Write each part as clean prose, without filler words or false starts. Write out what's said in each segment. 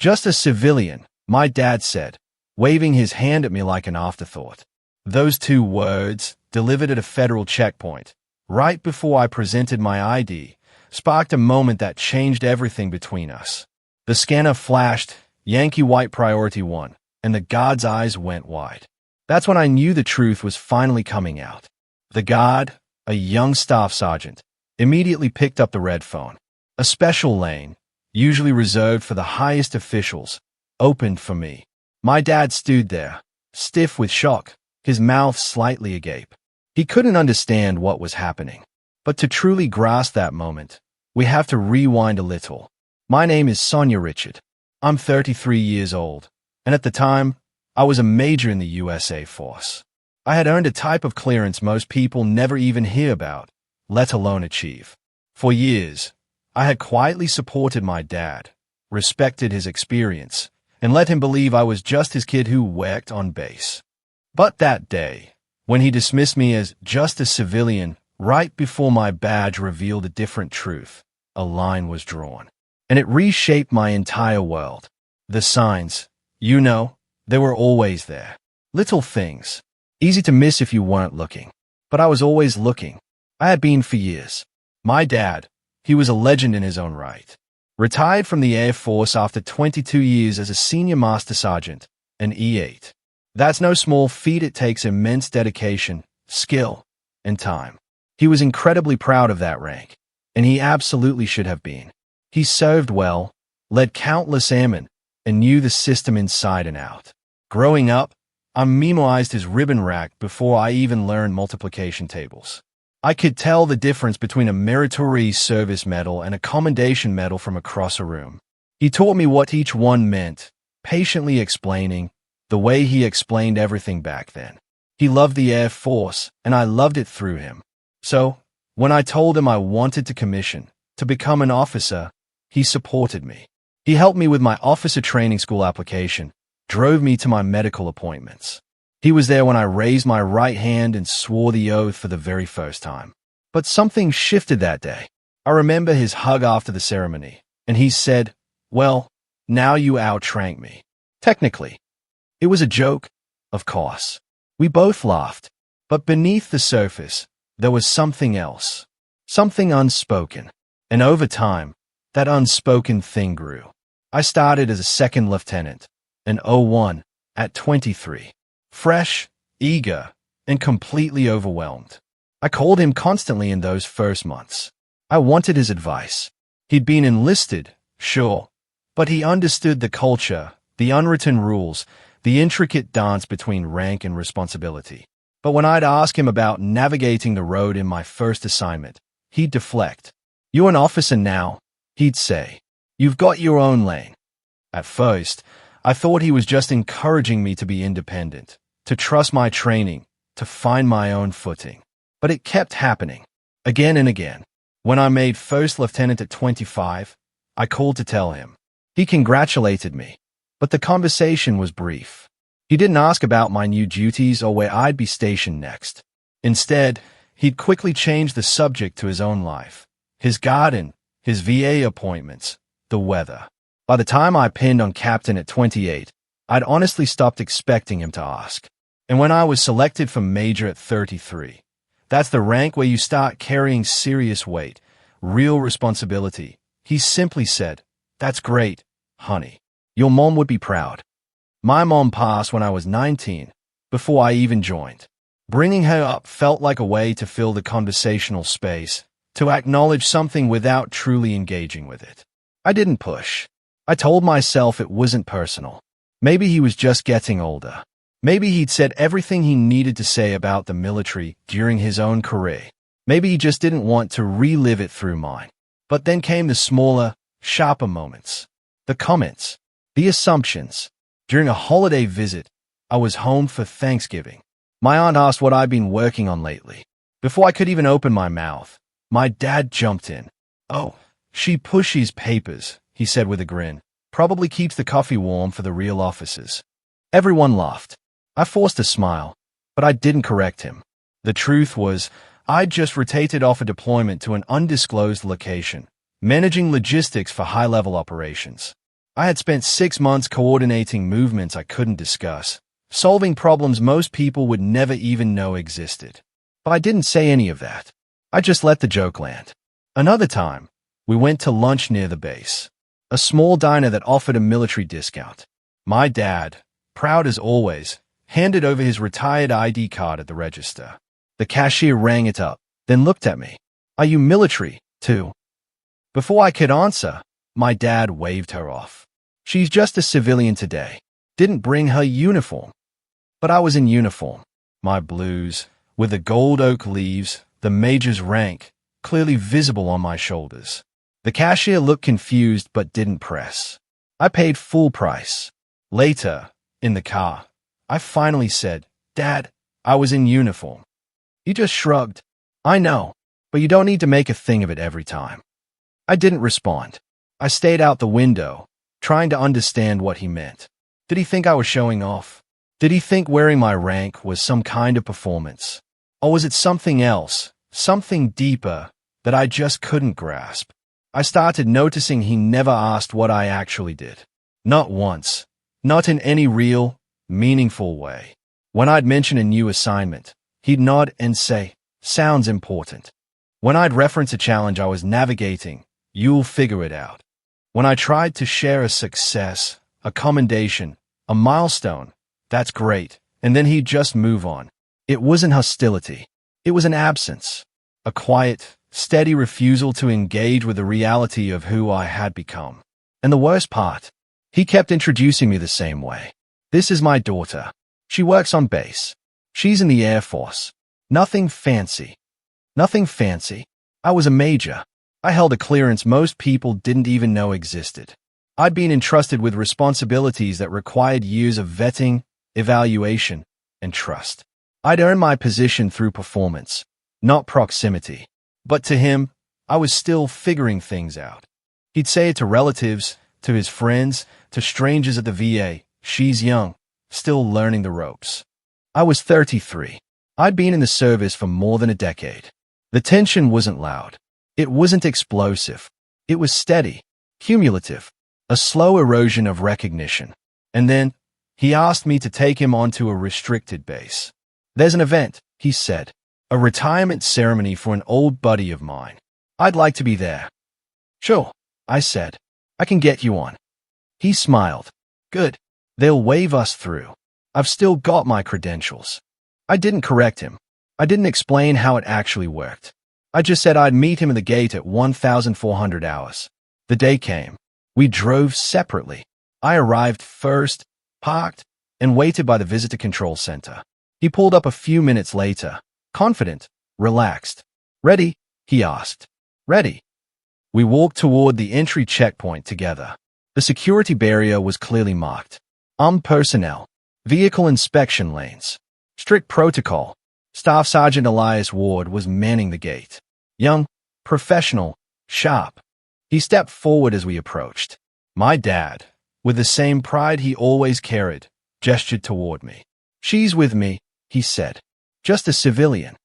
Just a civilian, my dad said, waving his hand at me like an afterthought. Those two words, delivered at a federal checkpoint, right before I presented my ID, sparked a moment that changed everything between us. The scanner flashed, Yankee White Priority 1, and the guard's eyes went wide. That's when I knew the truth was finally coming out. The guard, a young staff sergeant, immediately picked up the red phone. A special lane, usually reserved for the highest officials, opened for me. My dad stood there, stiff with shock, his mouth slightly agape. He couldn't understand what was happening. But to truly grasp that moment, we have to rewind a little. My name is Sonia Richard. I'm 33 years old, and at the time, I was a major in the USA Force. I had earned a type of clearance most people never even hear about, let alone achieve. For years, I had quietly supported my dad, respected his experience, and let him believe I was just his kid who worked on base. But that day, when he dismissed me as just a civilian, right before my badge revealed a different truth, a line was drawn. And it reshaped my entire world. The signs, they were always there. Little things, easy to miss if you weren't looking. But I was always looking. I had been for years. My dad, he was a legend in his own right. Retired from the Air Force after 22 years as a senior master sergeant, an E8. That's no small feat. It takes immense dedication, skill, and time. He was incredibly proud of that rank, and he absolutely should have been. He served well, led countless airmen, and knew the system inside and out. Growing up, I memorized his ribbon rack before I even learned multiplication tables. I could tell the difference between a meritorious service medal and a commendation medal from across a room. He taught me what each one meant, patiently explaining, the way he explained everything back then. He loved the Air Force, and I loved it through him. So, when I told him I wanted to commission, to become an officer, he supported me. He helped me with my officer training school application, drove me to my medical appointments. He was there when I raised my right hand and swore the oath for the very first time. But something shifted that day. I remember his hug after the ceremony, and he said, "Well, now you outrank me." Technically, it was a joke, of course. We both laughed, but beneath the surface, there was something else, something unspoken. And over time, that unspoken thing grew. I started as a second lieutenant, an 01, at 23. Fresh, eager, and completely overwhelmed. I called him constantly in those first months. I wanted his advice. He'd been enlisted, sure, but he understood the culture, the unwritten rules, the intricate dance between rank and responsibility. But when I'd ask him about navigating the road in my first assignment, he'd deflect. "You're an officer now," he'd say. "You've got your own lane." At first, I thought he was just encouraging me to be independent, to trust my training, to find my own footing. But it kept happening, again and again. When I made first lieutenant at 25, I called to tell him. He congratulated me, but the conversation was brief. He didn't ask about my new duties or where I'd be stationed next. Instead, he'd quickly changed the subject to his own life, his garden, his VA appointments, the weather. By the time I pinned on captain at 28, I'd honestly stopped expecting him to ask. And when I was selected for major at 33, that's the rank where you start carrying serious weight, real responsibility, he simply said, "That's great, honey. Your mom would be proud." My mom passed when I was 19, before I even joined. Bringing her up felt like a way to fill the conversational space, to acknowledge something without truly engaging with it. I didn't push. I told myself it wasn't personal. Maybe he was just getting older. Maybe he'd said everything he needed to say about the military during his own career. Maybe he just didn't want to relive it through mine. But then came the smaller, sharper moments. The comments. The assumptions. During a holiday visit, I was home for Thanksgiving. My aunt asked what I'd been working on lately. Before I could even open my mouth, my dad jumped in. "Oh, she pushes papers," he said with a grin. "Probably keeps the coffee warm for the real officers." Everyone laughed. I forced a smile, but I didn't correct him. The truth was, I'd just rotated off a deployment to an undisclosed location, managing logistics for high-level operations. I had spent 6 months coordinating movements I couldn't discuss, solving problems most people would never even know existed. But I didn't say any of that. I just let the joke land. Another time, we went to lunch near the base, a small diner that offered a military discount. My dad, proud as always, handed over his retired ID card at the register. The cashier rang it up, then looked at me. "Are you military, too?" Before I could answer, my dad waved her off. "She's just a civilian today. Didn't bring her uniform." But I was in uniform. My blues, with the gold oak leaves, the major's rank, clearly visible on my shoulders. The cashier looked confused but didn't press. I paid full price. Later, in the car, I finally said, "Dad, I was in uniform." He just shrugged. "I know, but you don't need to make a thing of it every time." I didn't respond. I stayed out the window, trying to understand what he meant. Did he think I was showing off? Did he think wearing my rank was some kind of performance? Or was it something else, something deeper, that I just couldn't grasp? I started noticing he never asked what I actually did. Not once. Not in any real, meaningful way. When I'd mention a new assignment, he'd nod and say, "Sounds important." When I'd reference a challenge I was navigating, "You'll figure it out." When I tried to share a success, a commendation, a milestone, "That's great," and then he'd just move on. It wasn't hostility. It was an absence. A quiet, steady refusal to engage with the reality of who I had become. And the worst part, he kept introducing me the same way. "This is my daughter. She works on base. She's in the Air Force. Nothing fancy." Nothing fancy. I was a major. I held a clearance most people didn't even know existed. I'd been entrusted with responsibilities that required years of vetting, evaluation, and trust. I'd earned my position through performance, not proximity. But to him, I was still figuring things out. He'd say it to relatives, to his friends, to strangers at the VA, "She's young, still learning the ropes." I was 33. I'd been in the service for more than a decade. The tension wasn't loud. It wasn't explosive. It was steady, cumulative, a slow erosion of recognition. And then, he asked me to take him onto a restricted base. "There's an event," he said, "a retirement ceremony for an old buddy of mine. I'd like to be there." "Sure," I said. "I can get you on." He smiled. "Good. They'll wave us through. I've still got my credentials." I didn't correct him. I didn't explain how it actually worked. I just said I'd meet him at the gate at 1,400 hours. The day came. We drove separately. I arrived first, parked, and waited by the visitor control center. He pulled up a few minutes later, confident, relaxed. "Ready?" he asked. "Ready." We walked toward the entry checkpoint together. The security barrier was clearly marked. Armed personnel. Vehicle inspection lanes. Strict protocol. Staff Sergeant Elias Ward was manning the gate. Young, professional, sharp. He stepped forward as we approached. My dad, with the same pride he always carried, gestured toward me. "She's with me," he said. "Just a civilian."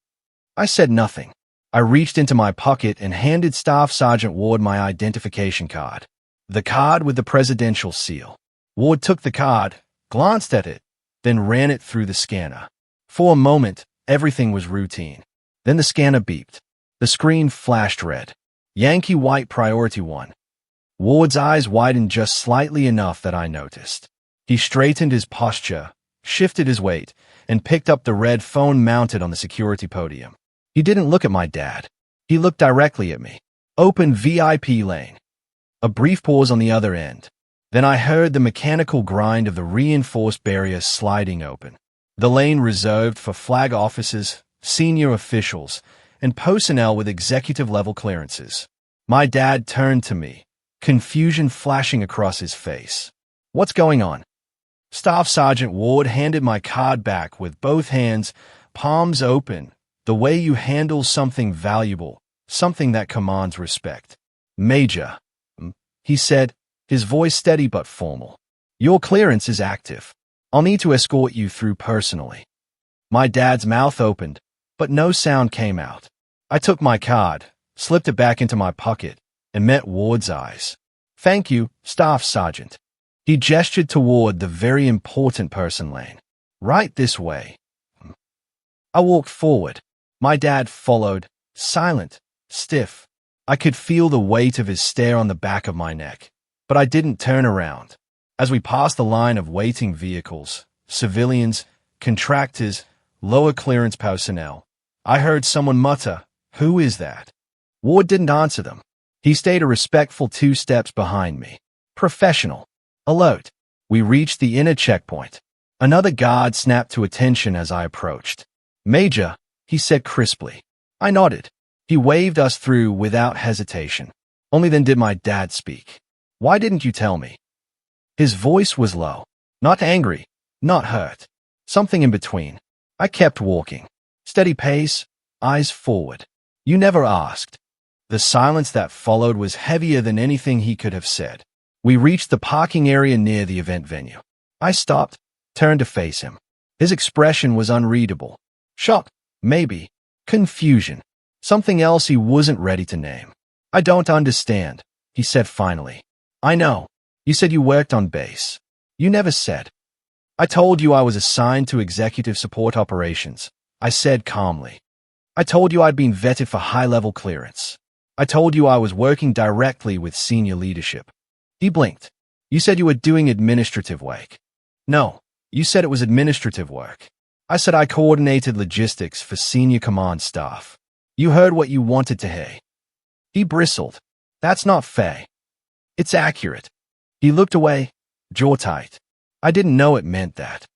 I said nothing. I reached into my pocket and handed Staff Sergeant Ward my identification card. The card with the presidential seal. Ward took the card, glanced at it, then ran it through the scanner. For a moment, everything was routine. Then the scanner beeped. The screen flashed red. Yankee White Priority 1. Ward's eyes widened just slightly enough that I noticed. He straightened his posture, shifted his weight, and picked up the red phone mounted on the security podium. He didn't look at my dad. He looked directly at me. Open VIP lane. A brief pause on the other end. Then I heard the mechanical grind of the reinforced barrier sliding open. The lane reserved for flag officers, senior officials, and personnel with executive-level clearances. My dad turned to me, confusion flashing across his face. "What's going on?" Staff Sergeant Ward handed my card back with both hands, palms open, the way you handle something valuable, something that commands respect. "Major," he said, his voice steady but formal. "Your clearance is active. I'll need to escort you through personally." My dad's mouth opened, but no sound came out. I took my card, slipped it back into my pocket, and met Ward's eyes. "Thank you, Staff Sergeant." He gestured toward the very important person lane. Right this way. I walked forward. My dad followed, silent, stiff. I could feel the weight of his stare on the back of my neck, but I didn't turn around. As we passed the line of waiting vehicles, civilians, contractors, lower clearance personnel, I heard someone mutter, "Who is that?" Ward didn't answer them. He stayed a respectful 2 steps behind me. Professional. Alert. We reached the inner checkpoint. Another guard snapped to attention as I approached. "Major," he said crisply. I nodded. He waved us through without hesitation. Only then did my dad speak. "Why didn't you tell me?" His voice was low. Not angry, not hurt. Something in between. I kept walking. Steady pace, eyes forward. "You never asked." The silence that followed was heavier than anything he could have said. We reached the parking area near the event venue. I stopped, turned to face him. His expression was unreadable. Shock, maybe. Confusion. Something else he wasn't ready to name. "I don't understand," he said finally. "I know. You said you worked on base. You never said." "I told you I was assigned to executive support operations," I said calmly. "I told you I'd been vetted for high-level clearance. I told you I was working directly with senior leadership." He blinked. "You said you were doing administrative work." "No, you said it was administrative work." I said I coordinated logistics for senior command staff. "You heard what you wanted to hear." He bristled. "That's not fair." "It's accurate." He looked away, jaw tight. I didn't know it meant that.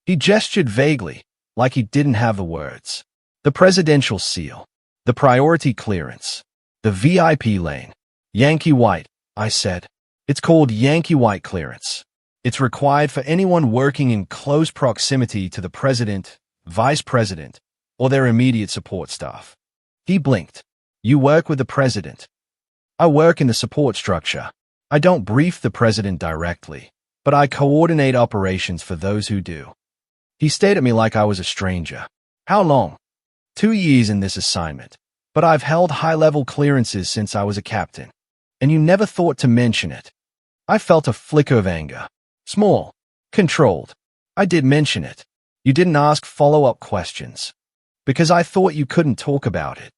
He gestured vaguely, like he didn't have the words. "The presidential seal. The priority clearance. The VIP lane. Yankee White," I said. "It's called Yankee White clearance. It's required for anyone working in close proximity to the president, vice president, or their immediate support staff." He blinked. "You work with the president." "I work in the support structure. I don't brief the president directly, but I coordinate operations for those who do." He stared at me like I was a stranger. "How long?" 2 years in this assignment, but I've held high-level clearances since I was a captain. And you never thought to mention it. I felt a flicker of anger. Small, controlled. I did mention it. You didn't ask follow-up questions. Because I thought you couldn't talk about it.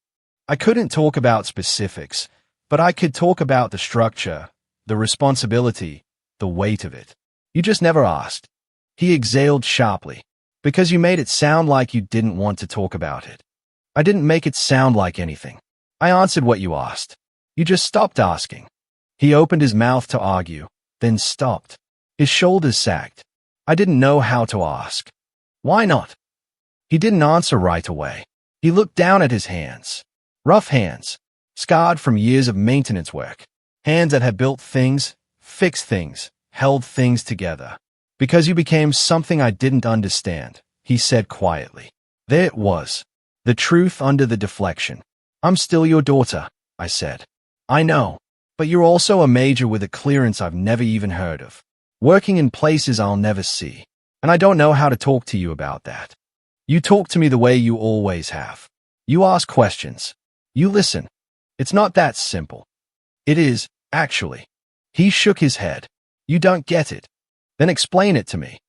I couldn't talk about specifics, but I could talk about the structure, the responsibility, the weight of it. You just never asked. He exhaled sharply. Because you made it sound like you didn't want to talk about it. I didn't make it sound like anything. I answered what you asked. You just stopped asking. He opened his mouth to argue, then stopped. His shoulders sagged. I didn't know how to ask. "Why not?" He didn't answer right away. He looked down at his hands. Rough hands, scarred from years of maintenance work. Hands that had built things, fixed things, held things together. "Because you became something I didn't understand," he said quietly. There it was. The truth under the deflection. "I'm still your daughter," I said. "I know. But you're also a major with a clearance I've never even heard of. Working in places I'll never see. And I don't know how to talk to you about that. You talk to me the way you always have. You ask questions. You listen. It's not that simple." "It is, actually." He shook his head. "You don't get it. Then explain it to me."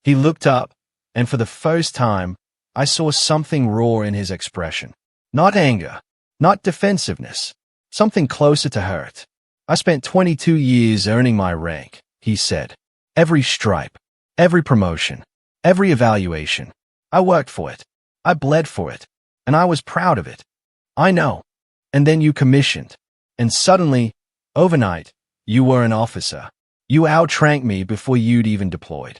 He looked up, and for the first time, I saw something raw in his expression. Not anger, not defensiveness, something closer to hurt. "I spent 22 years earning my rank," he said. "Every stripe, every promotion, every evaluation. I worked for it. I bled for it. And I was proud of it. I know. And then you commissioned. And suddenly, overnight, you were an officer. You outranked me before you'd even deployed.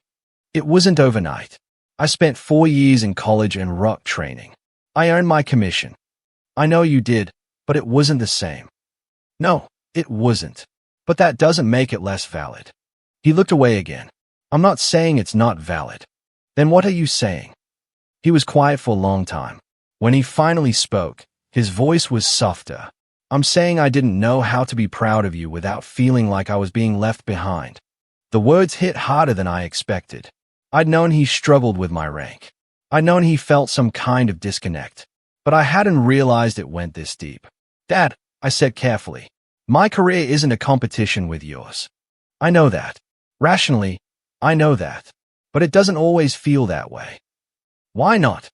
It wasn't overnight. I spent 4 years in college and rock training. I earned my commission. I know you did, but it wasn't the same." "No, it wasn't. But that doesn't make it less valid." He looked away again. "I'm not saying it's not valid." "Then what are you saying?" He was quiet for a long time. When he finally spoke, his voice was softer. "I'm saying I didn't know how to be proud of you without feeling like I was being left behind." The words hit harder than I expected. I'd known he struggled with my rank. I'd known he felt some kind of disconnect. But I hadn't realized it went this deep. "Dad," I said carefully, "my career isn't a competition with yours. I know that. Rationally, I know that, but it doesn't always feel that way. Why not?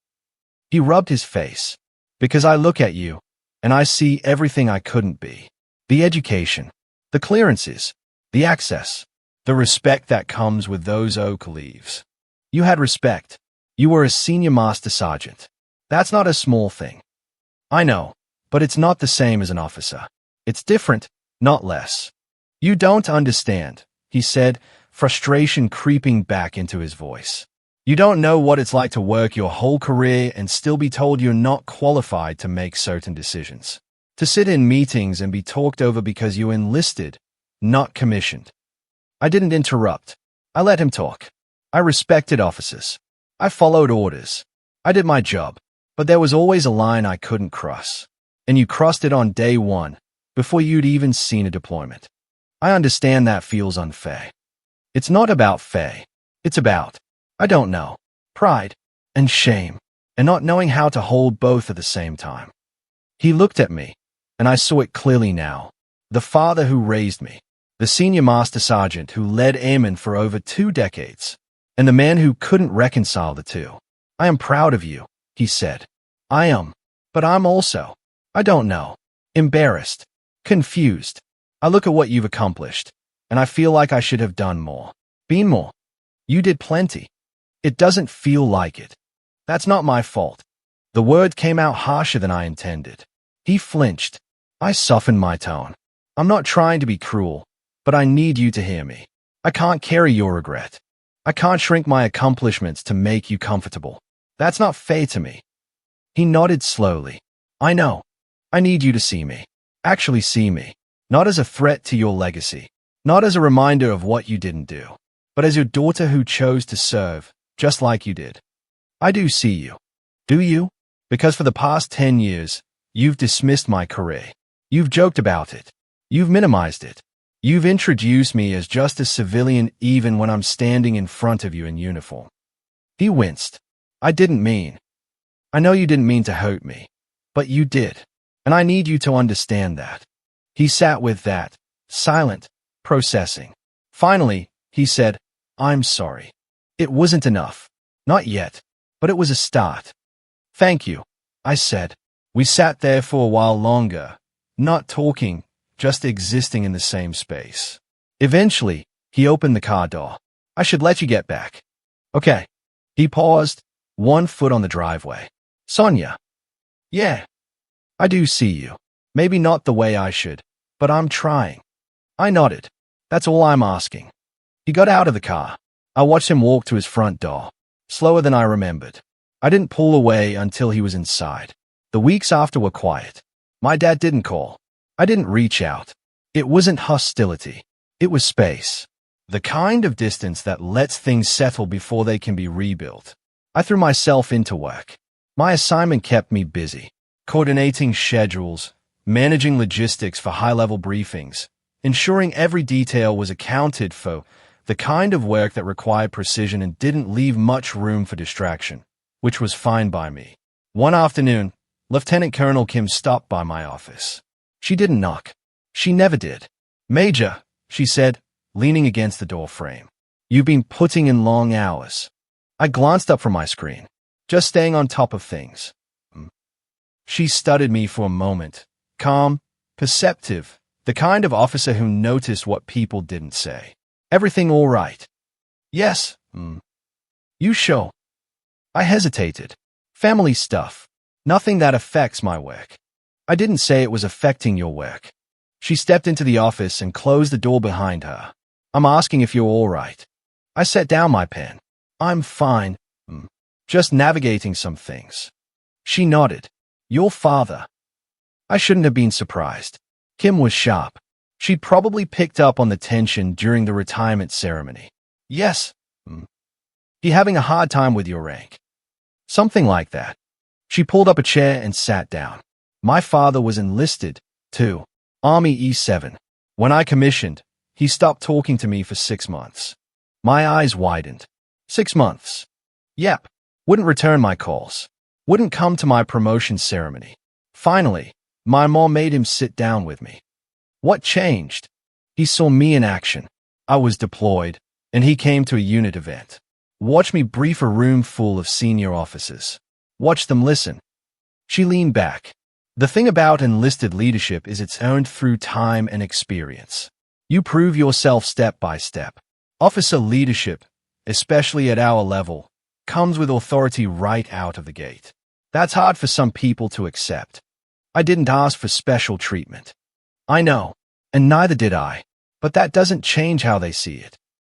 He rubbed his face. Because I look at you, and I see everything I couldn't be. The education, the clearances, the access, the respect that comes with those oak leaves. You had respect. You were a senior master sergeant. That's not a small thing. I know, but it's not the same as an officer. It's different, not less. You don't understand, he said, frustration creeping back into his voice. You don't know what it's like to work your whole career and still be told you're not qualified to make certain decisions. To sit in meetings and be talked over because you enlisted, not commissioned. I didn't interrupt. I let him talk. I respected officers. I followed orders. I did my job. But there was always a line I couldn't cross. And you crossed it on day one, before you'd even seen a deployment. I understand that feels unfair. It's not about fair. It's about, I don't know, pride and shame, and not knowing how to hold both at the same time. He looked at me, and I saw it clearly now. The father who raised me, the senior master sergeant who led airmen for over 2 decades, and the man who couldn't reconcile the two. I am proud of you, he said. I am, but I'm also, I don't know, embarrassed, confused. I look at what you've accomplished, and I feel like I should have done more. Been more. You did plenty. It doesn't feel like it. That's not my fault. The word came out harsher than I intended. He flinched. I softened my tone. I'm not trying to be cruel, but I need you to hear me. I can't carry your regret. I can't shrink my accomplishments to make you comfortable. That's not fair to me. He nodded slowly. I know. I need you to see me. Actually see me. Not as a threat to your legacy. Not as a reminder of what you didn't do. But as your daughter who chose to serve, just like you did. I do see you. Do you? Because for the past 10 years, you've dismissed my career. You've joked about it. You've minimized it. You've introduced me as just a civilian even when I'm standing in front of you in uniform. He winced. I didn't mean. I know you didn't mean to hurt me, but you did. And I need you to understand that. He sat with that, silent, processing. Finally, he said, I'm sorry. It wasn't enough. Not yet, but it was a start. Thank you, I said. We sat there for a while longer, not talking, just existing in the same space. Eventually, he opened the car door. I should let you get back. Okay. He paused, one foot on the driveway. Sonia. Yeah. I do see you. Maybe not the way I should, but I'm trying. I nodded. That's all I'm asking. He got out of the car. I watched him walk to his front door, slower than I remembered. I didn't pull away until he was inside. The weeks after were quiet. My dad didn't call. I didn't reach out. It wasn't hostility. It was space. The kind of distance that lets things settle before they can be rebuilt. I threw myself into work. My assignment kept me busy, coordinating schedules, managing logistics for high-level briefings, ensuring every detail was accounted for, the kind of work that required precision and didn't leave much room for distraction, which was fine by me. One afternoon, Lieutenant Colonel Kim stopped by my office. She didn't knock. She never did. Major, she said, leaning against the door frame. You've been putting in long hours. I glanced up from my screen, just staying on top of things. She studied me for a moment, calm, perceptive, the kind of officer who noticed what people didn't say. Everything all right? Yes. You sure? I hesitated. Family stuff. Nothing that affects my work. I didn't say it was affecting your work. She stepped into the office and closed the door behind her. I'm asking if you're all right. I set down my pen. I'm fine. Just navigating some things. She nodded. Your father. I shouldn't have been surprised. Kim was sharp. She'd probably picked up on the tension during the retirement ceremony. Yes. He having a hard time with your rank. Something like that. She pulled up a chair and sat down. My father was enlisted, too. Army E7. When I commissioned, he stopped talking to me for 6 months. My eyes widened. 6 months. Yep. Wouldn't return my calls. Wouldn't come to my promotion ceremony. Finally, my mom made him sit down with me. What changed? He saw me in action. I was deployed, and he came to a unit event. Watch me brief a room full of senior officers. Watch them listen. She leaned back. The thing about enlisted leadership is it's earned through time and experience. You prove yourself step by step. Officer leadership, especially at our level, comes with authority right out of the gate. That's hard for some people to accept. I didn't ask for special treatment. I know, and neither did I, but that doesn't change how they see it.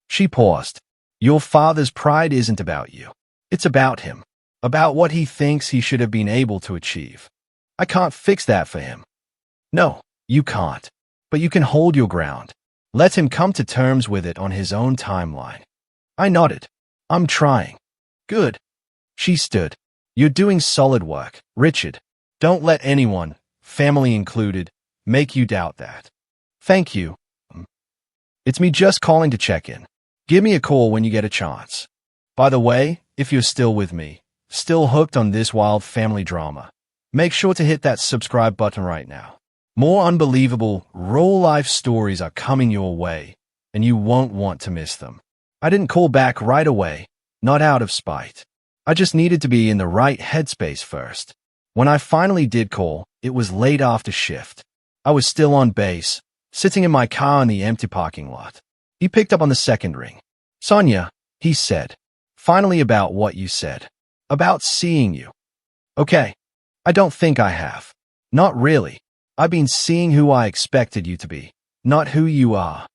She paused. Your father's pride isn't about you. It's about him, about what he thinks he should have been able to achieve. I can't fix that for him. No, you can't, but you can hold your ground. Let him come to terms with it on his own timeline. I nodded. I'm trying. Good. She stood. You're doing solid work, Richard. Don't let anyone, family included, make you doubt that. Thank you. It's me just calling to check in. Give me a call when you get a chance. By the way, if you're still with me, still hooked on this wild family drama, make sure to hit that subscribe button right now. More unbelievable, real-life stories are coming your way, and you won't want to miss them. I didn't call back right away, not out of spite. I just needed to be in the right headspace first. When I finally did call, it was late after shift. I was still on base, sitting in my car in the empty parking lot. He picked up on the second ring. Sonia, he said. Finally about what you said. About seeing you. Okay. I don't think I have. Not really. I've been seeing who I expected you to be, not who you are.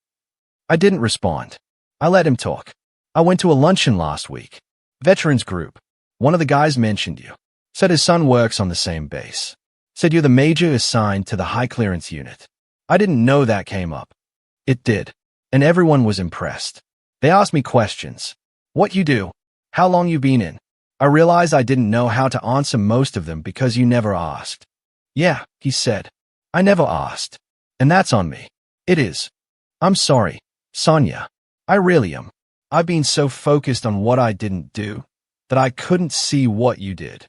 I didn't respond. I let him talk. I went to a luncheon last week. Veterans group. One of the guys mentioned you. Said his son works on the same base. Said you're the major assigned to the high clearance unit. I didn't know that came up. It did. And everyone was impressed. They asked me questions. What you do? How long you been in? I realized I didn't know how to answer most of them because you never asked. Yeah, he said. I never asked. And that's on me. It is. I'm sorry, Sonia. I really am. I've been so focused on what I didn't do that I couldn't see what you did.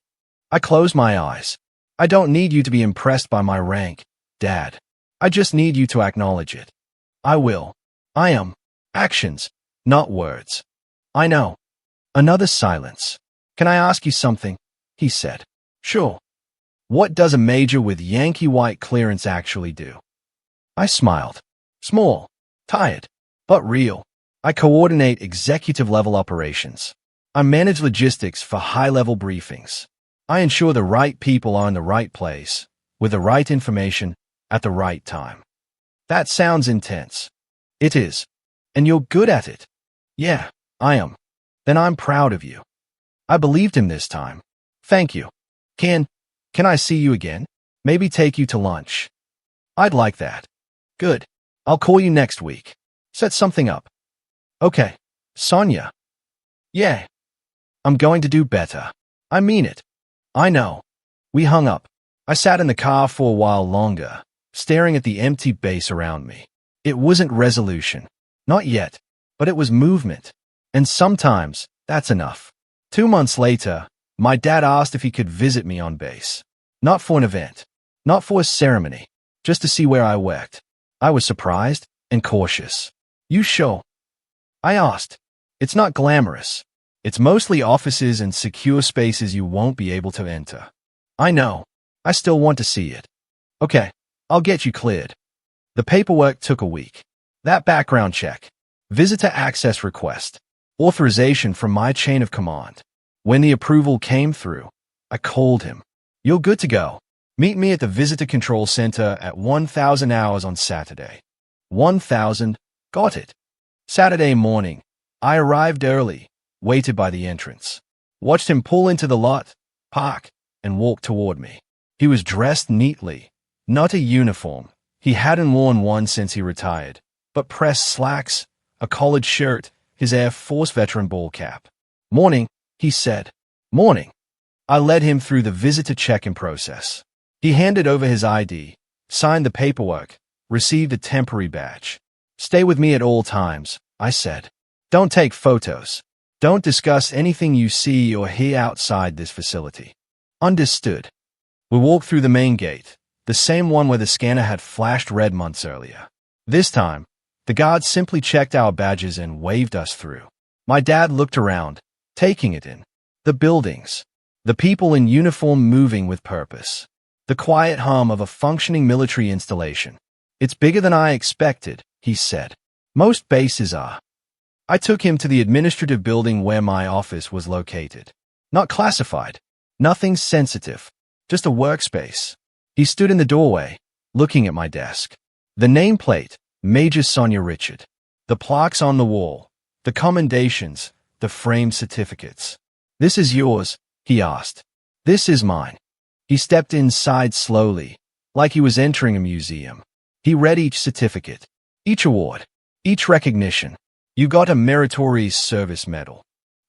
I closed my eyes. I don't need you to be impressed by my rank, Dad. I just need you to acknowledge it. I will. I am. Actions, not words. I know. Another silence. Can I ask you something? He said. Sure. What does a major with Yankee White clearance actually do? I smiled. Small, tired, but real. I coordinate executive-level operations. I manage logistics for high-level briefings. I ensure the right people are in the right place, with the right information, at the right time. That sounds intense. It is. And you're good at it. Yeah, I am. Then I'm proud of you. I believed him this time. Thank you. Can I see you again? Maybe take you to lunch. I'd like that. Good. I'll call you next week. Set something up. Okay. Sonia. Yeah. I'm going to do better. I mean it. I know. We hung up. I sat in the car for a while longer, staring at the empty base around me. It wasn't resolution. Not yet. But it was movement. And sometimes, that's enough. 2 months later, my dad asked if he could visit me on base. Not for an event. Not for a ceremony. Just to see where I worked. I was surprised and cautious. You sure? I asked. It's not glamorous. It's mostly offices and secure spaces you won't be able to enter. I know. I still want to see it. Okay, I'll get you cleared. The paperwork took a week. That background check. Visitor access request. Authorization from my chain of command. When the approval came through, I called him. You're good to go. Meet me at the Visitor Control Center at 1,000 hours on Saturday. 1,000. Got it. Saturday morning, I arrived early, waited by the entrance. Watched him pull into the lot, park, and walk toward me. He was dressed neatly. Not a uniform. He hadn't worn one since he retired, but pressed slacks, a collared shirt, his Air Force veteran ball cap. Morning, he said. Morning. I led him through the visitor check-in process. He handed over his ID, signed the paperwork, received a temporary badge. Stay with me at all times, I said. Don't take photos. Don't discuss anything you see or hear outside this facility. Understood. We walked through the main gate, the same one where the scanner had flashed red months earlier. This time, The guard simply checked our badges and waved us through. My dad looked around, taking it in. The buildings. The people in uniform moving with purpose. The quiet hum of a functioning military installation. It's bigger than I expected, he said. Most bases are. I took him to the administrative building where my office was located. Not classified. Nothing sensitive. Just a workspace. He stood in the doorway, looking at my desk. The nameplate, Major Sonia Richard. The plaques on the wall. The commendations. The framed certificates. This is yours, he asked. This is mine. He stepped inside slowly, like he was entering a museum. He read each certificate, each award, each recognition. You got a meritorious service medal.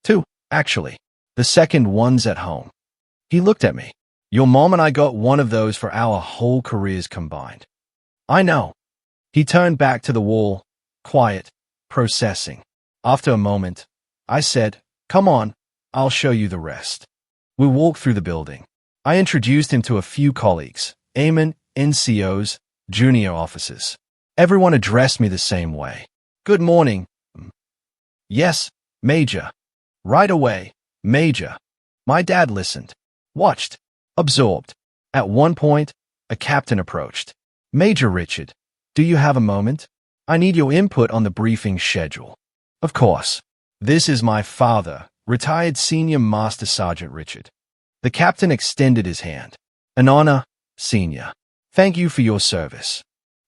2, actually. The second one's at home. He looked at me. Your mom and I got one of those for our whole careers combined. I know. He turned back to the wall, quiet, processing. After a moment, I said, come on, I'll show you the rest. We walked through the building. I introduced him to a few colleagues, airmen, NCOs, junior officers. Everyone addressed me the same way. Good morning. Yes, Major. Right away, Major. My dad listened, watched, absorbed. At one point, a captain approached. Major Richard, do you have a moment? I need your input on the briefing schedule. Of course. This is my father, retired Senior Master Sergeant Richard. The captain extended his hand. An honor, Senior. Thank you for your service.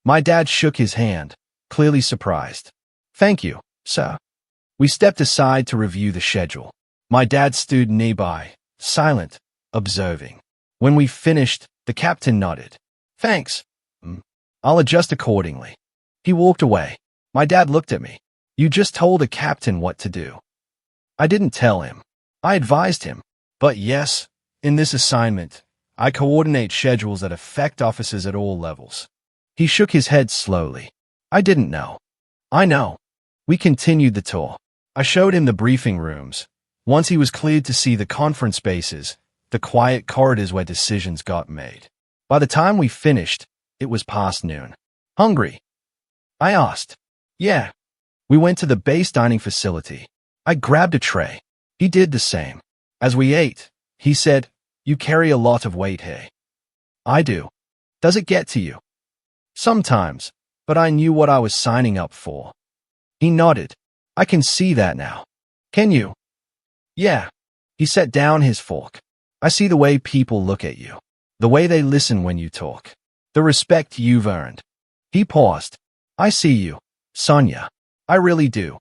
My dad shook his hand, clearly surprised. Thank you, sir. We stepped aside to review the schedule. My dad stood nearby, silent, observing. When we finished, the captain nodded. Thanks. I'll adjust accordingly. He walked away. My dad looked at me. You just told a captain what to do. I didn't tell him. I advised him. But yes, in this assignment, I coordinate schedules that affect officers at all levels. He shook his head slowly. I didn't know. I know. We continued the tour. I showed him the briefing rooms. Once he was cleared to see the conference spaces, the quiet corridors where decisions got made. By the time we finished, it was past noon. Hungry? I asked. Yeah. We went to the base dining facility. I grabbed a tray. He did the same. As we ate, he said, You carry a lot of weight, hey? I do. Does it get to you? Sometimes, but I knew what I was signing up for. He nodded. I can see that now. Can you? Yeah. He set down his fork. I see the way people look at you. The way they listen when you talk. The respect you've earned. He paused. I see you, Sonia. I really do.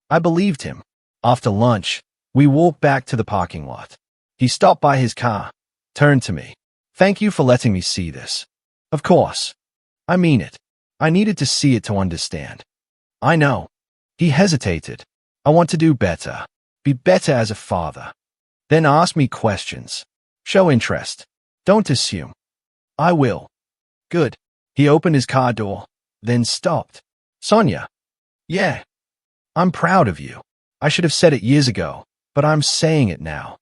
I believed him. After lunch, we walked back to the parking lot. He stopped by his car, turned to me. Thank you for letting me see this. Of course. I mean it. I needed to see it to understand. I know. He hesitated. I want to do better. Be better as a father. Then ask me questions. Show interest. Don't assume. I will. Good. He opened his car door, then stopped. Sonia. Yeah. I'm proud of you. I should have said it years ago, but I'm saying it now.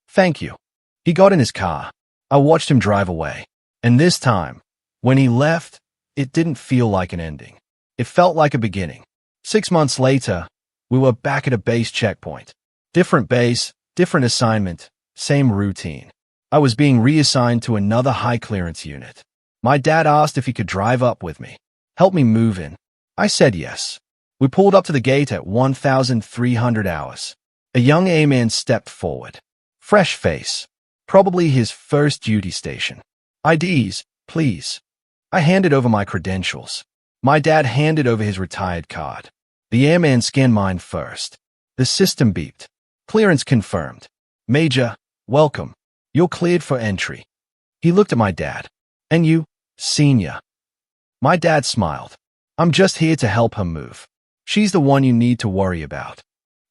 Thank you. He got in his car. I watched him drive away. And this time, when he left, it didn't feel like an ending. It felt like a beginning. 6 months later, we were back at a base checkpoint. Different base, different assignment, same routine. I was being reassigned to another high-clearance unit. My dad asked if he could drive up with me, help me move in. I said yes. We pulled up to the gate at 1,300 hours. A young airman stepped forward. Fresh face. Probably his first duty station. IDs, please. I handed over my credentials. My dad handed over his retired card. The airman scanned mine first. The system beeped. Clearance confirmed. Major, welcome. You're cleared for entry. He looked at my dad. And you, Senior. My dad smiled. I'm just here to help her move. She's the one you need to worry about.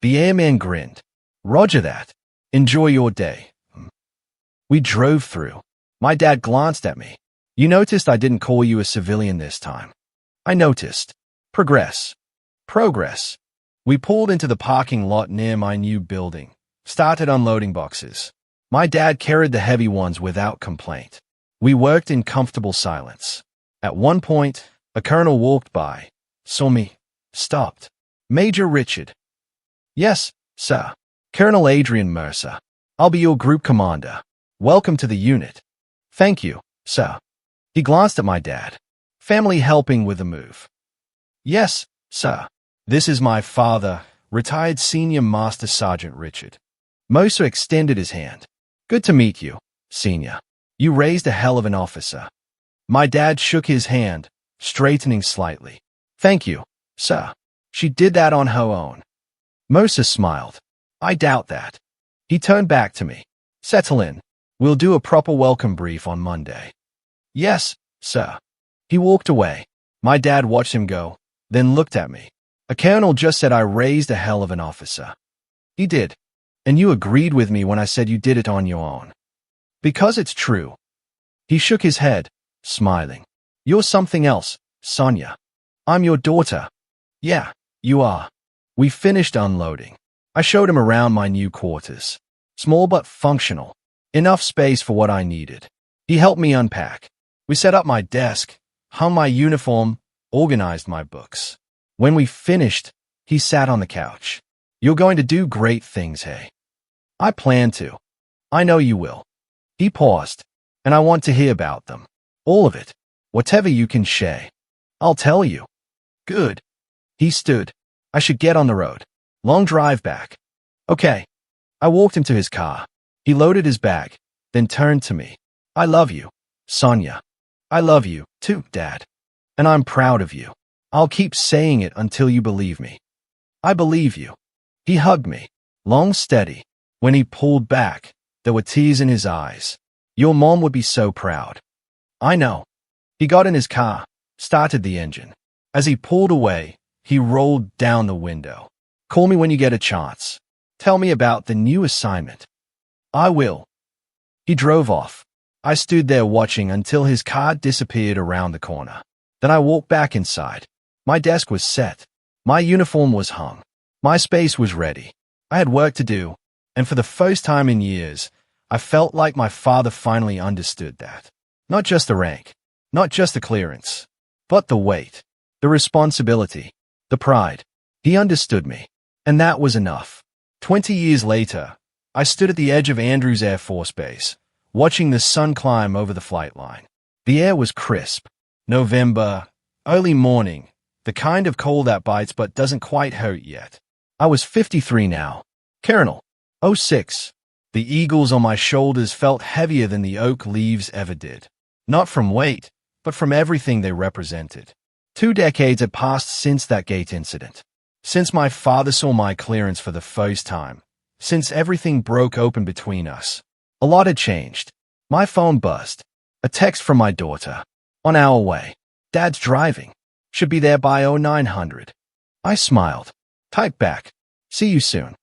The airman grinned. Roger that. Enjoy your day. We drove through. My dad glanced at me. You noticed I didn't call you a civilian this time. I noticed. Progress. Progress. We pulled into the parking lot near my new building. Started unloading boxes. My dad carried the heavy ones without complaint. We worked in comfortable silence. At one point, a colonel walked by, saw me, stopped. Major Richard. Yes, sir. Colonel Adrian Mercer. I'll be your group commander. Welcome to the unit. Thank you, sir. He glanced at my dad. Family helping with the move. Yes, sir. This is my father, retired Senior Master Sergeant Richard. Mercer extended his hand. Good to meet you, Senior. You raised a hell of an officer. My dad shook his hand, straightening slightly. Thank you, sir. She did that on her own. Mercer smiled. I doubt that. He turned back to me. Settle in. We'll do a proper welcome brief on Monday. Yes, sir. He walked away. My dad watched him go, then looked at me. A colonel just said I raised a hell of an officer. He did. And you agreed with me when I said you did it on your own. Because it's true. He shook his head, smiling. You're something else, Sonia. I'm your daughter. Yeah, you are. We finished unloading. I showed him around my new quarters. Small but functional. Enough space for what I needed. He helped me unpack. We set up my desk, hung my uniform, organized my books. When we finished, he sat on the couch. You're going to do great things, hey? I plan to. I know you will. He paused, and I want to hear about them. All of it. Whatever you can share. I'll tell you. Good. He stood. I should get on the road. Long drive back. Okay. I walked him to his car. He loaded his bag, then turned to me. I love you, Sonia. I love you, too, Dad. And I'm proud of you. I'll keep saying it until you believe me. I believe you. He hugged me, long steady. When he pulled back, there were tears in his eyes. Your mom would be so proud. I know. He got in his car, started the engine. As he pulled away, he rolled down the window. Call me when you get a chance. Tell me about the new assignment. I will. He drove off. I stood there watching until his car disappeared around the corner. Then I walked back inside. My desk was set. My uniform was hung. My space was ready. I had work to do, and for the first time in years, I felt like my father finally understood that. Not just the rank, not just the clearance, but the weight, the responsibility, the pride. He understood me, and that was enough. 20 years later, I stood at the edge of Andrews Air Force Base, watching the sun climb over the flight line. The air was crisp. November, early morning, the kind of cold that bites but doesn't quite hurt yet. I was 53 now. Colonel. 06. The eagles on my shoulders felt heavier than the oak leaves ever did. Not from weight, but from everything they represented. 2 decades had passed since that gate incident. Since my father saw my clearance for the first time. Since everything broke open between us. A lot had changed. My phone buzzed. A text from my daughter. On our way. Dad's driving. Should be there by 0900. I smiled. Typed back. See you soon.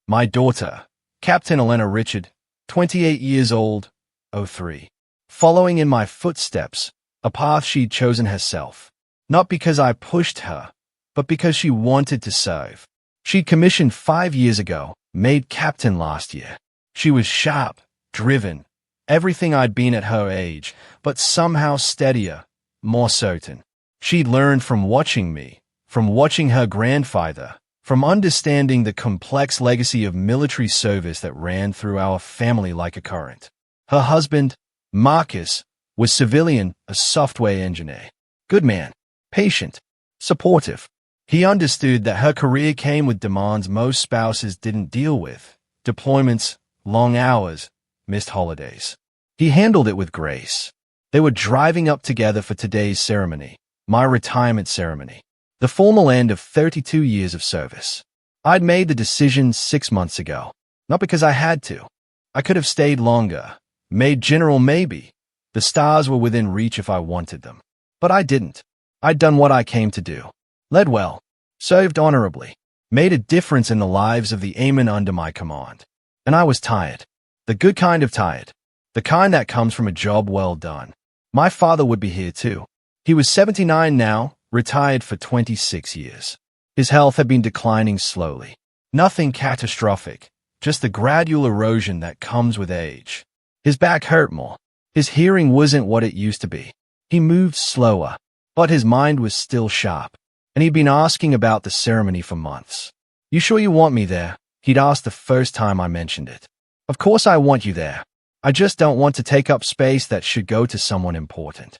My daughter, Captain Elena Richard, 28 years old, 03. Following in my footsteps, a path she'd chosen herself. Not because I pushed her, but because she wanted to serve. She'd commissioned 5 years ago, made captain last year. She was sharp, driven, everything I'd been at her age, but somehow steadier, more certain. She'd learned from watching me, from watching her grandfather, from understanding the complex legacy of military service that ran through our family like a current. Her husband, Marcus, was civilian, a software engineer. Good man, patient, supportive. He understood that her career came with demands most spouses didn't deal with. Deployments, long hours, missed holidays. He handled it with grace. They were driving up together for today's ceremony, my retirement ceremony. The formal end of 32 years of service. I'd made the decision 6 months ago. Not because I had to. I could have stayed longer. Made general maybe. The stars were within reach if I wanted them. But I didn't. I'd done what I came to do. Led well. Served honorably. Made a difference in the lives of the airmen under my command. And I was tired. The good kind of tired. The kind that comes from a job well done. My father would be here too. He was 79 now, retired for 26 years. His health had been declining slowly. Nothing catastrophic, just the gradual erosion that comes with age. His back hurt more. His hearing wasn't what it used to be. He moved slower, but his mind was still sharp. and he'd been asking about the ceremony for months. "You sure you want me there?" he'd asked the first time I mentioned it. "Of course I want you there. I just don't want to take up space that should go to someone important."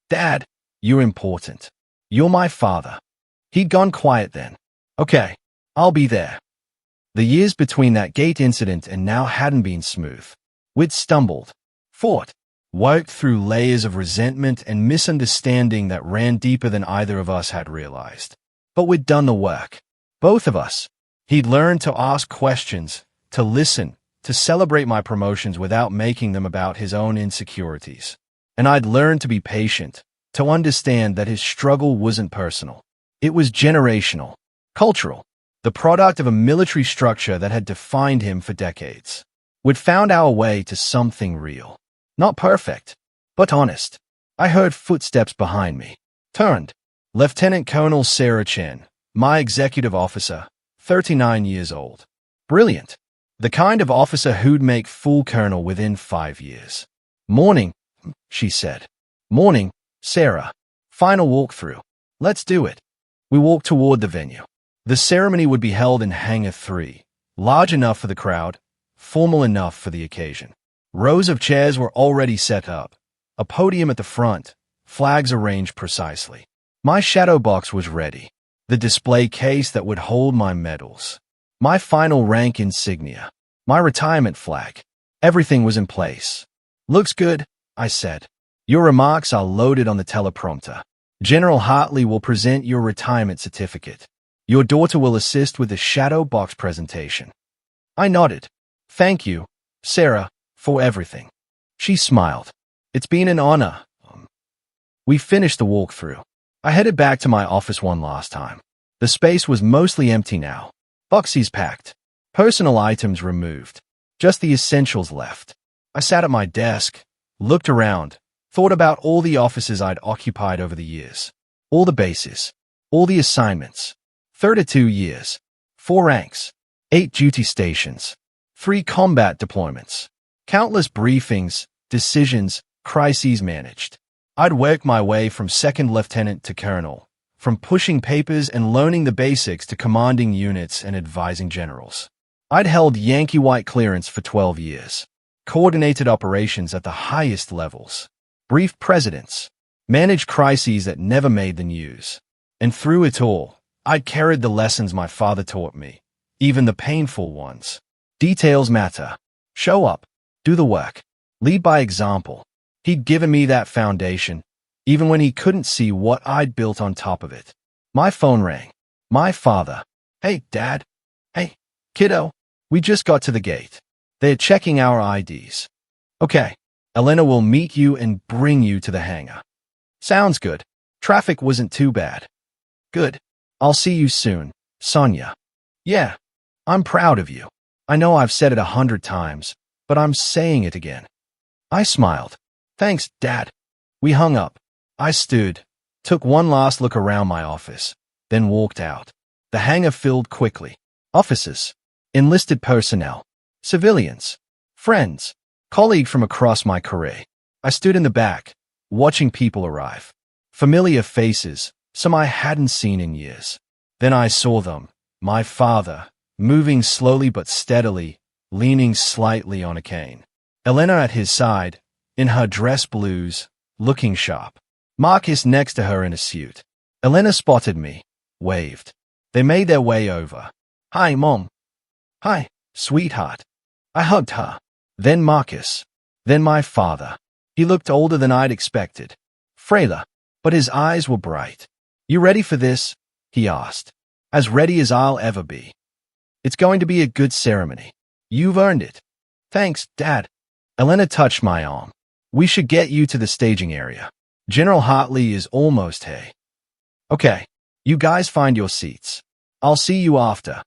"Dad, you're important. You're my father." He'd gone quiet then. "Okay, I'll be there." The years between that gate incident and now hadn't been smooth. We'd stumbled, fought, worked through layers of resentment and misunderstanding that ran deeper than either of us had realized. But we'd done the work. Both of us. He'd learned to ask questions, to listen, to celebrate my promotions without making them about his own insecurities. And I'd learned to be patient, to understand that his struggle wasn't personal. It was generational, cultural, the product of a military structure that had defined him for decades. We'd found our way to something real. Not perfect, but honest. I heard footsteps behind me. Turned. Lieutenant Colonel Sarah Chen, my executive officer, 39 years old. Brilliant. The kind of officer who'd make full colonel within 5 years. "Morning," she said. "Morning, Sarah. Final walkthrough. Let's do it." We walked toward the venue. The ceremony would be held in Hangar 3, large enough for the crowd, formal enough for the occasion. Rows of chairs were already set up, a podium at the front, flags arranged precisely. My shadow box was ready, the display case that would hold my medals, my final rank insignia, my retirement flag. Everything was in place. "Looks good," I said. "Your remarks are loaded on the teleprompter. General Hartley will present your retirement certificate. Your daughter will assist with the shadow box presentation." I nodded. "Thank you, Sarah, for everything." She smiled. "It's been an honor." We finished the walkthrough. I headed back to my office one last time. The space was mostly empty now. Boxes packed. Personal items removed. Just the essentials left. I sat at my desk, looked around, thought about all the offices I'd occupied over the years. All the bases. All the assignments. 32 years. 4 ranks. 8 duty stations. 3 combat deployments. Countless briefings, decisions, crises managed. I'd worked my way from second lieutenant to colonel, from pushing papers and learning the basics to commanding units and advising generals. I'd held Yankee White clearance for 12 years, coordinated operations at the highest levels, briefed presidents, managed crises that never made the news. And through it all, I'd carried the lessons my father taught me, even the painful ones. Details matter. Show up. Do the work. Lead by example. He'd given me that foundation, even when he couldn't see what I'd built on top of it. My phone rang. My father. "Hey, Dad." "Hey, kiddo." We just got to the gate. They're checking our IDs. "Okay. Elena will meet you and bring you to the hangar." "Sounds good. Traffic wasn't too bad." "Good. I'll see you soon, Sonia." "Yeah. I'm proud of you. I know I've said it 100 times, but I'm saying it again." I smiled. "Thanks, Dad." We hung up. I stood, took one last look around my office, then walked out. The hangar filled quickly. Officers, enlisted personnel, civilians, friends, colleagues from across my career. I stood in the back, watching people arrive. Familiar faces, some I hadn't seen in years. Then I saw them, my father, moving slowly but steadily, leaning slightly on a cane. Elena at his side, in her dress blues, looking sharp. Marcus next to her in a suit. Elena spotted me, waved. They made their way over. "Hi, Mom." "Hi, sweetheart." I hugged her. Then Marcus. Then my father. He looked older than I'd expected. Frailer, but his eyes were bright. "You ready for this?" he asked. "As ready as I'll ever be. It's going to be a good ceremony. You've earned it." "Thanks, Dad." Elena touched my arm. "We should get you to the staging area. General Hartley is almost here." "Okay, you guys find your seats. I'll see you after."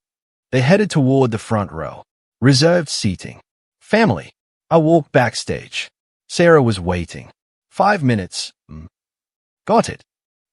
They headed toward the front row. Reserved seating. Family. I walked backstage. Sarah was waiting. 5 minutes. Got it.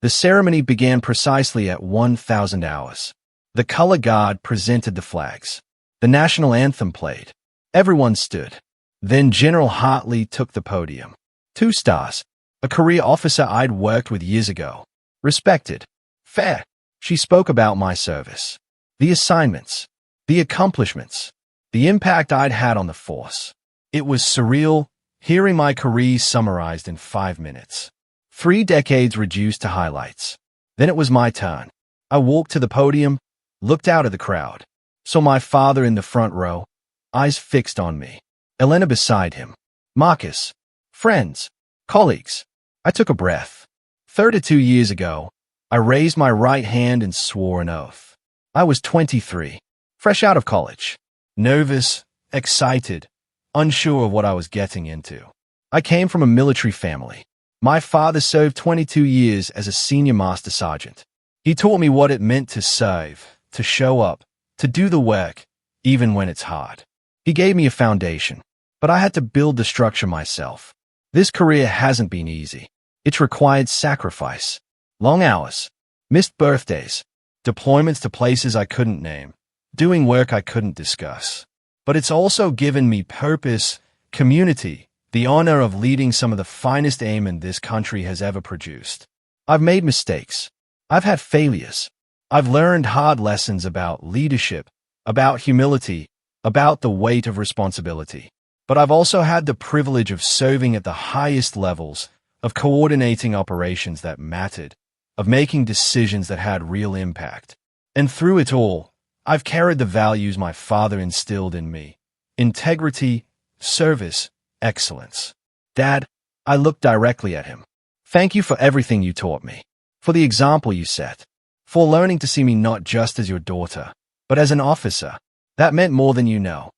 The ceremony began precisely at 1,000 hours. The color guard presented the flags. The national anthem played. Everyone stood. Then General Hartley took the podium. 2 stars. A career officer I'd worked with years ago. Respected. Fair. She spoke about my service, the assignments, the accomplishments, the impact I'd had on the force. It was surreal, hearing my career summarized in 5 minutes. 3 decades reduced to highlights. Then it was my turn. I walked to the podium, looked out at the crowd, saw my father in the front row, eyes fixed on me. Elena beside him. Marcus. Friends. Colleagues. I took a breath. 32 years ago, I raised my right hand and swore an oath. I was 23, fresh out of college. Nervous, excited, unsure of what I was getting into. I came from a military family. My father served 22 years as a senior master sergeant. He taught me what it meant to serve, to show up, to do the work, even when it's hard. He gave me a foundation, but I had to build the structure myself. This career hasn't been easy. It's required sacrifice, long hours, missed birthdays, deployments to places I couldn't name, doing work I couldn't discuss. But it's also given me purpose, community, the honor of leading some of the finest airmen this country has ever produced. I've made mistakes. I've had failures. I've learned hard lessons about leadership, about humility, about the weight of responsibility. But I've also had the privilege of serving at the highest levels, of coordinating operations that mattered, of making decisions that had real impact. And through it all, I've carried the values my father instilled in me: integrity, service, excellence. Dad, I looked directly at him. Thank you for everything you taught me, for the example you set, for learning to see me not just as your daughter, but as an officer. That meant more than you know.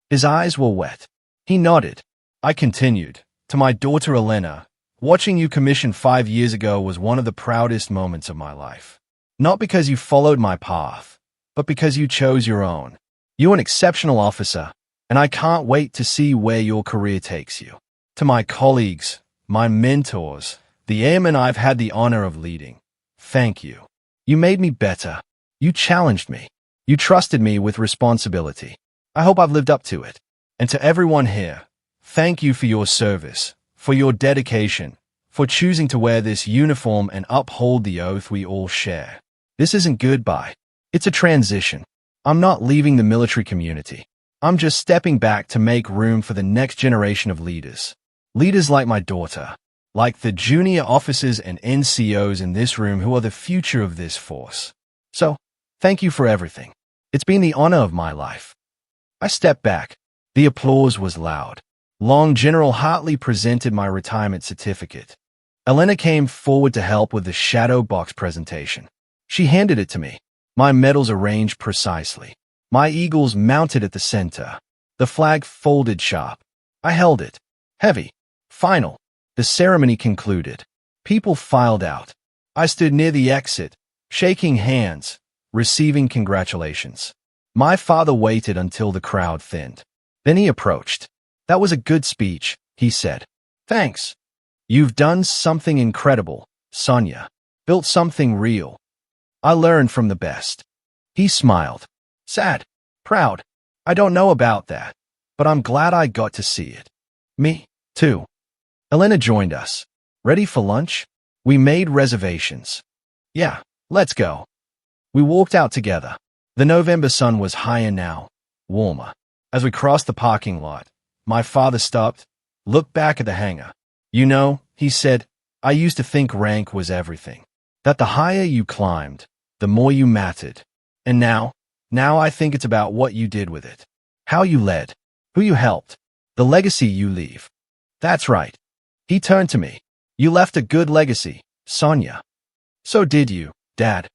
His eyes were wet. He nodded. I continued, to my daughter Elena, watching you commission 5 years ago was one of the proudest moments of my life. Not because you followed my path, but because you chose your own. You're an exceptional officer, and I can't wait to see where your career takes you. To my colleagues, my mentors, the airmen I've had the honor of leading, thank you. You made me better. You challenged me. You trusted me with responsibility. I hope I've lived up to it. And to everyone here, thank you for your service, for your dedication, for choosing to wear this uniform and uphold the oath we all share. This isn't goodbye. It's a transition. I'm not leaving the military community. I'm just stepping back to make room for the next generation of leaders. Leaders like my daughter, like the junior officers and NCOs in this room who are the future of this force. So, thank you for everything. It's been the honor of my life. I stepped back. The applause was loud. Long General Hartley presented my retirement certificate. Elena came forward to help with the shadow box presentation. She handed it to me. My medals arranged precisely. My eagles mounted at the center. The flag folded sharp. I held it. Heavy. Final. The ceremony concluded. People filed out. I stood near the exit, shaking hands, receiving congratulations. My father waited until the crowd thinned. Then he approached. That was a good speech, he said. Thanks. You've done something incredible, Sonia. Built something real. I learned from the best. He smiled. Sad. Proud. I don't know about that, but I'm glad I got to see it. Me, too. Elena joined us. Ready for lunch? We made reservations. Yeah, let's go. We walked out together. The November sun was higher now, warmer. As we crossed the parking lot, my father stopped, looked back at the hangar. You know, he said, I used to think rank was everything. That the higher you climbed, the more you mattered. And now I think it's about what you did with it. How you led, who you helped, the legacy you leave. That's right. He turned to me. You left a good legacy, Sonia. So did you, Dad.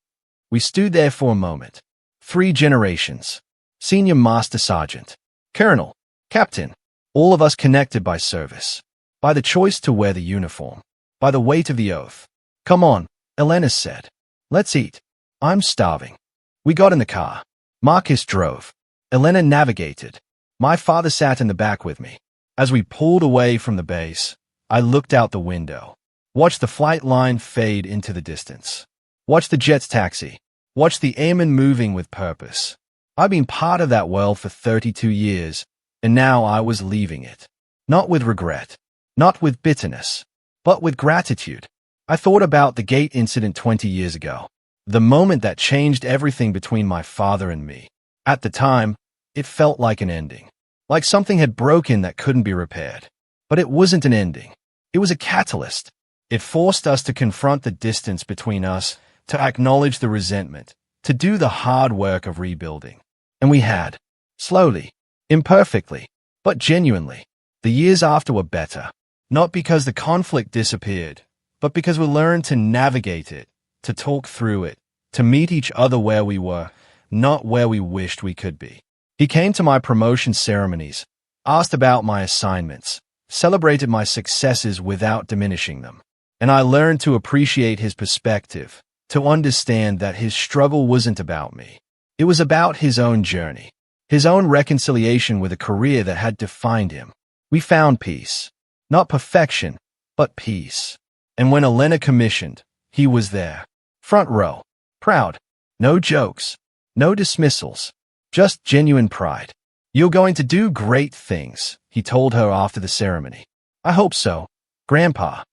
We stood there for a moment. 3 generations. Senior Master Sergeant, Colonel, Captain, all of us connected by service, by the choice to wear the uniform, by the weight of the oath. Come on, Elena said. Let's eat. I'm starving. We got in the car. Marcus drove. Elena navigated. My father sat in the back with me. As we pulled away from the base, I looked out the window, watched the flight line fade into the distance, watched the jets taxi, watched the airmen moving with purpose. I've been part of that world for 32 years, and now I was leaving it. Not with regret, not with bitterness, but with gratitude. I thought about the gate incident 20 years ago. The moment that changed everything between my father and me. At the time, it felt like an ending. Like something had broken that couldn't be repaired. But it wasn't an ending. It was a catalyst. It forced us to confront the distance between us, to acknowledge the resentment, to do the hard work of rebuilding. And we had. Slowly. Imperfectly. But genuinely. The years after were better. Not because the conflict disappeared, but because we learned to navigate it, to talk through it, to meet each other where we were, not where we wished we could be. He came to my promotion ceremonies, asked about my assignments, celebrated my successes without diminishing them. And I learned to appreciate his perspective, to understand that his struggle wasn't about me. It was about his own journey, his own reconciliation with a career that had defined him. We found peace. Not perfection, but peace. And when Elena commissioned, he was there. Front row. Proud. No jokes. No dismissals. Just genuine pride. You're going to do great things, he told her after the ceremony. I hope so, Grandpa.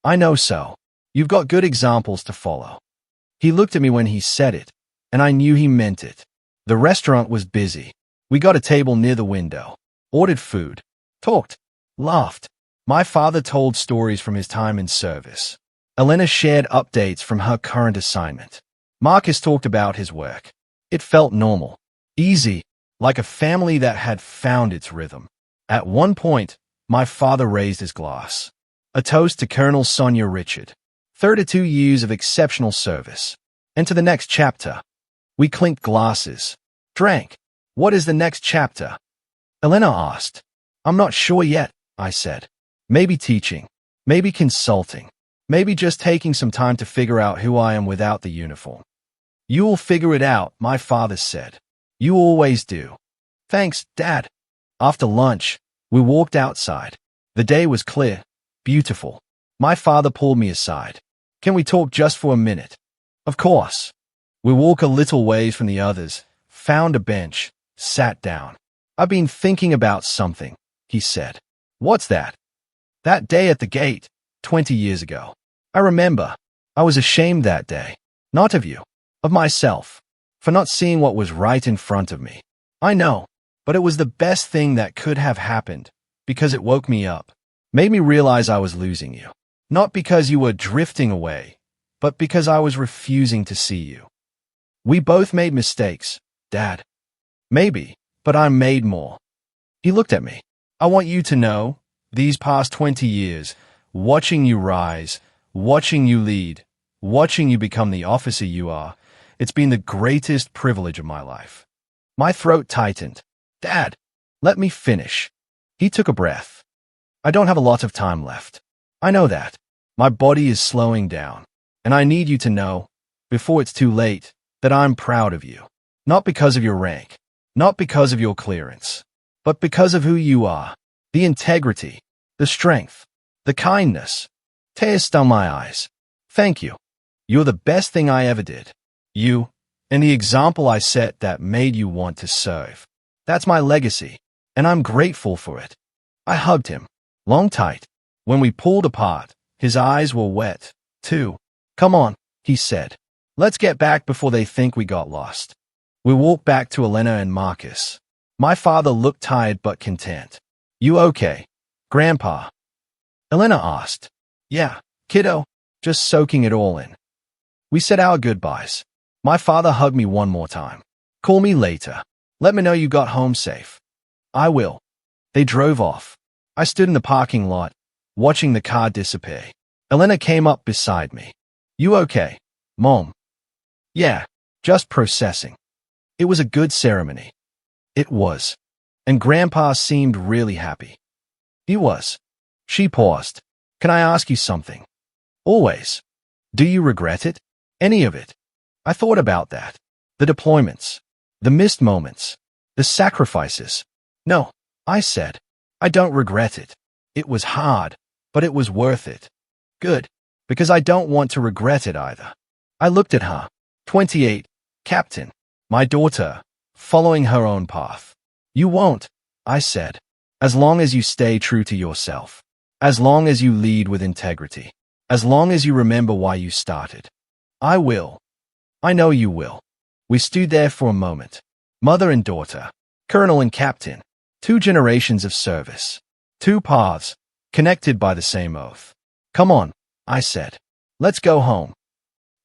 I know so. You've got good examples to follow. He looked at me when he said it, and I knew he meant it. The restaurant was busy. We got a table near the window. Ordered food. Talked. Laughed. My father told stories from his time in service. Elena shared updates from her current assignment. Marcus talked about his work. It felt normal. Easy, like a family that had found its rhythm. At one point, my father raised his glass. A toast to Colonel Sonia Richard. 32 years of exceptional service. And to the next chapter. We clinked glasses. Drank. What is the next chapter? Elena asked. I'm not sure yet, I said. Maybe teaching. Maybe consulting. Maybe just taking some time to figure out who I am without the uniform. You will figure it out, my father said. You always do. Thanks, Dad. After lunch, we walked outside. The day was clear. Beautiful. My father pulled me aside. Can we talk just for a minute? Of course. We walked a little ways from the others, found a bench, sat down. I've been thinking about something, he said. What's that? That day at the gate, 20 years ago. I remember. I was ashamed that day. Not of you. Of myself. For not seeing what was right in front of me. I know. But it was the best thing that could have happened. Because it woke me up. Made me realize I was losing you. Not because you were drifting away. But because I was refusing to see you. We both made mistakes, Dad. Maybe. But I made more. He looked at me. I want you to know, these past 20 years, watching you rise, watching you lead, watching you become the officer you are, it's been the greatest privilege of my life. My throat tightened. Dad, let me finish. He took a breath. I don't have a lot of time left. I know that. My body is slowing down. And I need you to know, before it's too late, that I'm proud of you. Not because of your rank. Not because of your clearance. But because of who you are. The integrity, the strength, the kindness. Tears stung my eyes. Thank you. You're the best thing I ever did. You, and the example I set that made you want to serve. That's my legacy, and I'm grateful for it. I hugged him, long tight. When we pulled apart, his eyes were wet, too. Come on, he said. Let's get back before they think we got lost. We walked back to Elena and Marcus. My father looked tired but content. You okay, Grandpa? Elena asked. Yeah, kiddo, just soaking it all in. We said our goodbyes. My father hugged me one more time. Call me later. Let me know you got home safe. I will. They drove off. I stood in the parking lot, watching the car disappear. Elena came up beside me. You okay, Mom? Yeah, just processing. It was a good ceremony. It was. And Grandpa seemed really happy. He was. She paused. Can I ask you something? Always. Do you regret it? Any of it? I thought about that. The deployments. The missed moments. The sacrifices. No, I said. I don't regret it. It was hard, but it was worth it. Good, because I don't want to regret it either. I looked at her. 28, Captain. My daughter, following her own path. You won't, I said. As long as you stay true to yourself. As long as you lead with integrity. As long as you remember why you started. I will. I know you will. We stood there for a moment. Mother and daughter, colonel and captain, 2 generations of service, 2 paths, connected by the same oath. Come on, I said. Let's go home.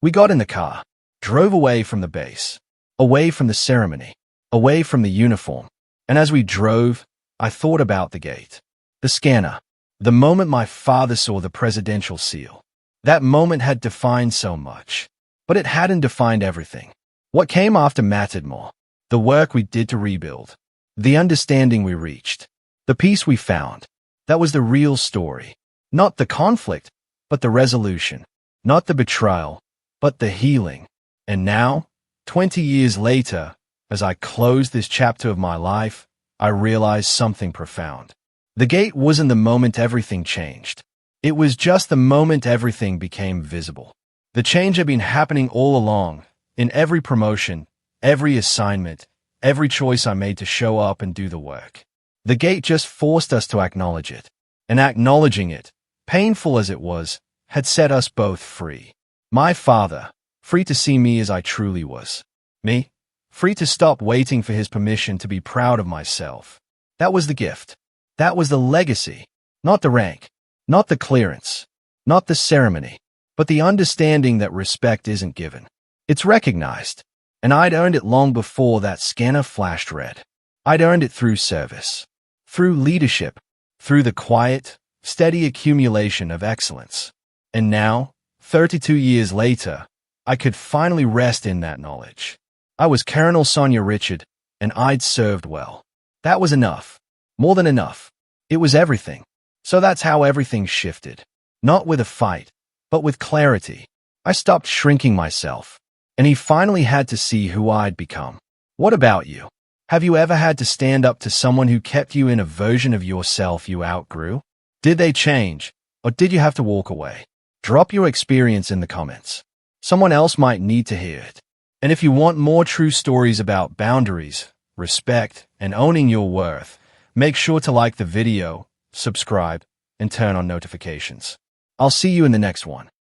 We got in the car, drove away from the base, away from the ceremony, away from the uniform, and as we drove, I thought about the gate, the scanner, the moment my father saw the presidential seal. That moment had defined so much, but it hadn't defined everything. What came after mattered more. The work we did to rebuild, the understanding we reached, the peace we found. That was the real story. Not the conflict, but the resolution. Not the betrayal, but the healing. And now, 20 years later, as I close this chapter of my life, I realized something profound. The gate wasn't the moment everything changed. It was just the moment everything became visible. The change had been happening all along, in every promotion, every assignment, every choice I made to show up and do the work. The gate just forced us to acknowledge it. And acknowledging it, painful as it was, had set us both free. My father, free to see me as I truly was. Me, free to stop waiting for his permission to be proud of myself. That was the gift. That was the legacy. Not the rank, not the clearance, not the ceremony, but the understanding that respect isn't given. It's recognized. And I'd earned it long before that scanner flashed red. I'd earned it through service, through leadership, through the quiet, steady accumulation of excellence. And now, 32 years later, I could finally rest in that knowledge. I was Colonel Sonia Richard, and I'd served well. That was enough. More than enough. It was everything. So that's how everything shifted. Not with a fight, but with clarity. I stopped shrinking myself, and he finally had to see who I'd become. What about you? Have you ever had to stand up to someone who kept you in a version of yourself you outgrew? Did they change, or did you have to walk away? Drop your experience in the comments. Someone else might need to hear it. And if you want more true stories about boundaries, respect, and owning your worth, make sure to like the video, subscribe, and turn on notifications. I'll see you in the next one.